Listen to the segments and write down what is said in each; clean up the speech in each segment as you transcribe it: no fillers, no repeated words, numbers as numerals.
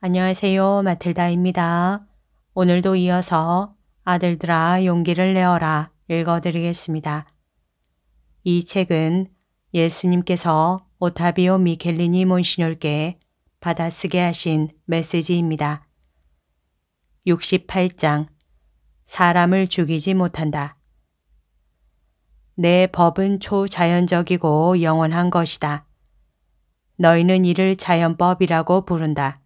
안녕하세요. 마틸다입니다. 오늘도 이어서 아들들아 용기를 내어라 읽어드리겠습니다. 이 책은 예수님께서 오타비오 미켈리니 몬시뇰께 받아쓰게 하신 메시지입니다. 68장 사람을 죽이지 못한다. 내 법은 초자연적이고 영원한 것이다. 너희는 이를 자연법이라고 부른다.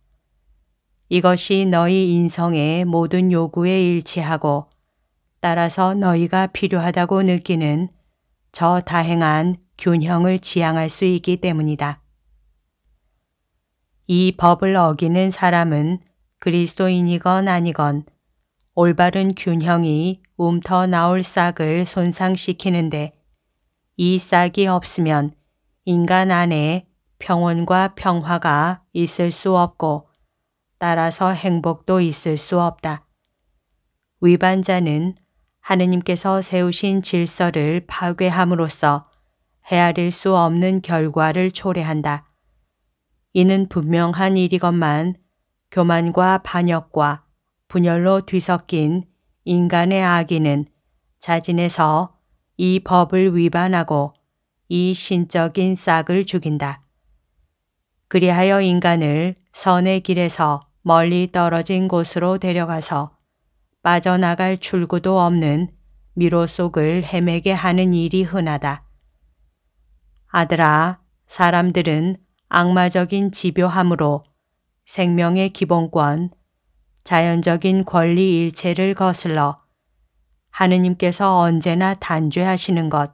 이것이 너희 인성의 모든 요구에 일치하고 따라서 너희가 필요하다고 느끼는 저 다행한 균형을 지향할 수 있기 때문이다. 이 법을 어기는 사람은 그리스도인이건 아니건 올바른 균형이 움터 나올 싹을 손상시키는데 이 싹이 없으면 인간 안에 평온과 평화가 있을 수 없고 따라서 행복도 있을 수 없다. 위반자는 하느님께서 세우신 질서를 파괴함으로써 헤아릴 수 없는 결과를 초래한다. 이는 분명한 일이건만 교만과 반역과 분열로 뒤섞인 인간의 악의는 자진해서 이 법을 위반하고 이 신적인 싹을 죽인다. 그리하여 인간을 선의 길에서 멀리 떨어진 곳으로 데려가서 빠져나갈 출구도 없는 미로 속을 헤매게 하는 일이 흔하다. 아들아, 사람들은 악마적인 집요함으로 생명의 기본권, 자연적인 권리 일체를 거슬러 하느님께서 언제나 단죄하시는 것,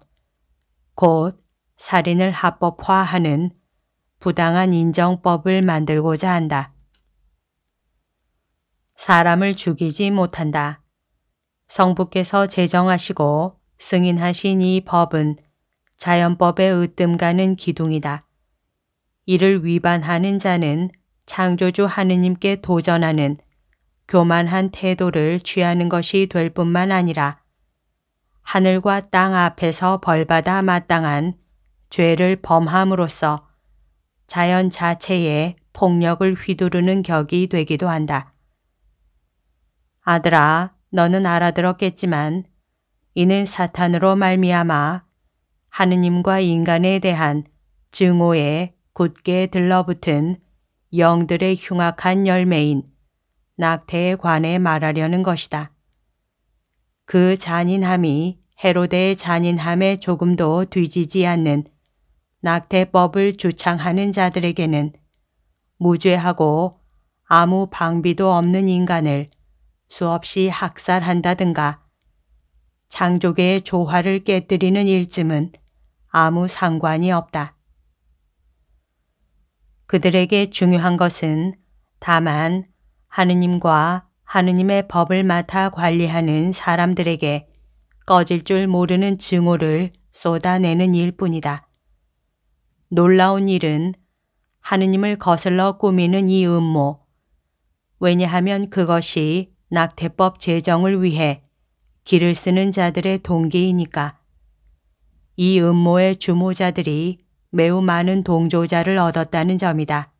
곧 살인을 합법화하는 부당한 인정법을 만들고자 한다. 사람을 죽이지 못한다. 성부께서 제정하시고 승인하신 이 법은 자연법에 으뜸가는 기둥이다. 이를 위반하는 자는 창조주 하느님께 도전하는 교만한 태도를 취하는 것이 될 뿐만 아니라 하늘과 땅 앞에서 벌받아 마땅한 죄를 범함으로써 자연 자체에 폭력을 휘두르는 격이 되기도 한다. 아들아, 너는 알아들었겠지만 이는 사탄으로 말미암아 하느님과 인간에 대한 증오에 굳게 들러붙은 영들의 흉악한 열매인 낙태에 관해 말하려는 것이다. 그 잔인함이 헤로데의 잔인함에 조금도 뒤지지 않는 낙태법을 주창하는 자들에게는 무죄하고 아무 방비도 없는 인간을 수없이 학살한다든가 창조계의 조화를 깨뜨리는 일쯤은 아무 상관이 없다. 그들에게 중요한 것은 다만 하느님과 하느님의 법을 맡아 관리하는 사람들에게 꺼질 줄 모르는 증오를 쏟아내는 일뿐이다. 놀라운 일은 하느님을 거슬러 꾸미는 이 음모, 왜냐하면 그것이 낙태법 제정을 위해 길을 쓰는 자들의 동기이니까. 이 음모의 주모자들이 매우 많은 동조자를 얻었다는 점이다.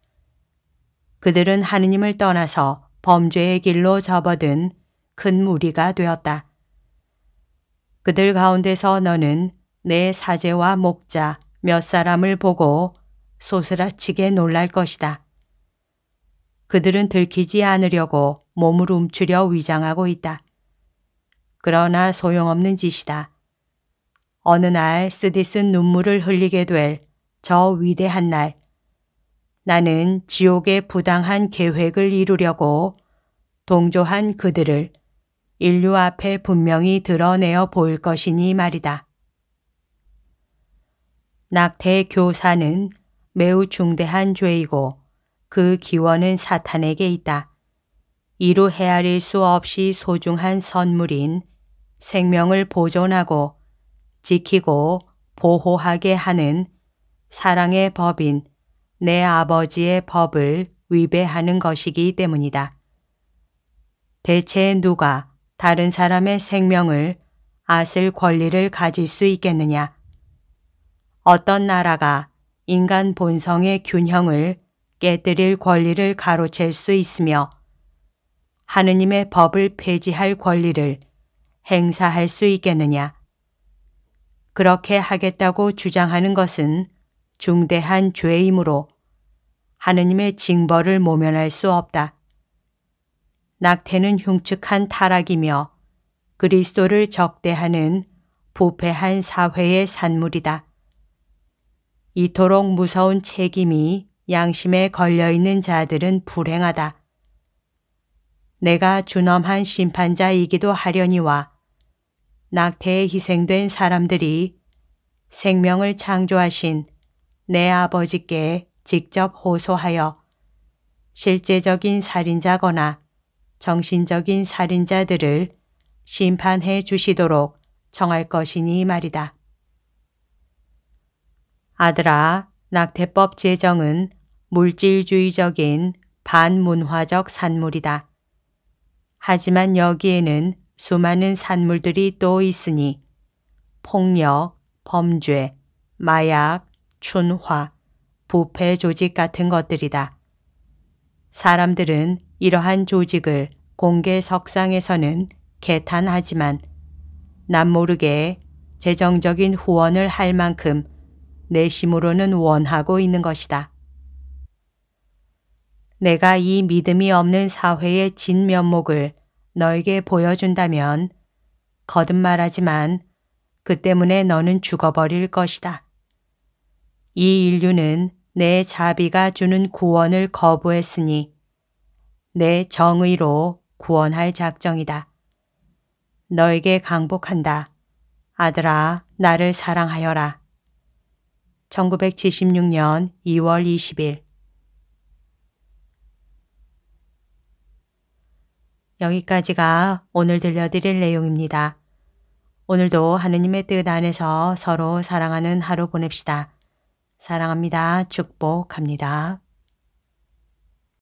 그들은 하느님을 떠나서 범죄의 길로 접어든 큰 무리가 되었다. 그들 가운데서 너는 내 사제와 목자 몇 사람을 보고 소스라치게 놀랄 것이다. 그들은 들키지 않으려고 몸을 움츠려 위장하고 있다. 그러나 소용없는 짓이다. 어느 날 쓰디쓴 눈물을 흘리게 될 저 위대한 날, 나는 지옥의 부당한 계획을 이루려고 동조한 그들을 인류 앞에 분명히 드러내어 보일 것이니 말이다. 낙태 교사는 매우 중대한 죄이고 그 기원은 사탄에게 있다. 이루 헤아릴 수 없이 소중한 선물인 생명을 보존하고 지키고 보호하게 하는 사랑의 법인 내 아버지의 법을 위배하는 것이기 때문이다. 대체 누가 다른 사람의 생명을 앗을 권리를 가질 수 있겠느냐? 어떤 나라가 인간 본성의 균형을 깨뜨릴 권리를 가로챌 수 있으며 하느님의 법을 폐지할 권리를 행사할 수 있겠느냐? 그렇게 하겠다고 주장하는 것은 중대한 죄이므로 하느님의 징벌을 모면할 수 없다. 낙태는 흉측한 타락이며 그리스도를 적대하는 부패한 사회의 산물이다. 이토록 무서운 책임이 양심에 걸려있는 자들은 불행하다. 내가 준엄한 심판자이기도 하려니와 낙태에 희생된 사람들이 생명을 창조하신 내 아버지께 직접 호소하여 실제적인 살인자거나 정신적인 살인자들을 심판해 주시도록 청할 것이니 말이다. 아들아, 낙태법 제정은 물질주의적인 반문화적 산물이다. 하지만 여기에는 수많은 산물들이 또 있으니 폭력, 범죄, 마약, 춘화, 부패 조직 같은 것들이다. 사람들은 이러한 조직을 공개 석상에서는 개탄하지만 남모르게 재정적인 후원을 할 만큼 내심으로는 원하고 있는 것이다. 내가 이 믿음이 없는 사회의 진면목을 너에게 보여준다면 거듭말하지만 그 때문에 너는 죽어버릴 것이다. 이 인류는 내 자비가 주는 구원을 거부했으니 내 정의로 구원할 작정이다. 너에게 강복한다. 아들아, 나를 사랑하여라. 1976년 2월 20일. 여기까지가 오늘 들려드릴 내용입니다. 오늘도 하느님의 뜻 안에서 서로 사랑하는 하루 보냅시다. 사랑합니다. 축복합니다.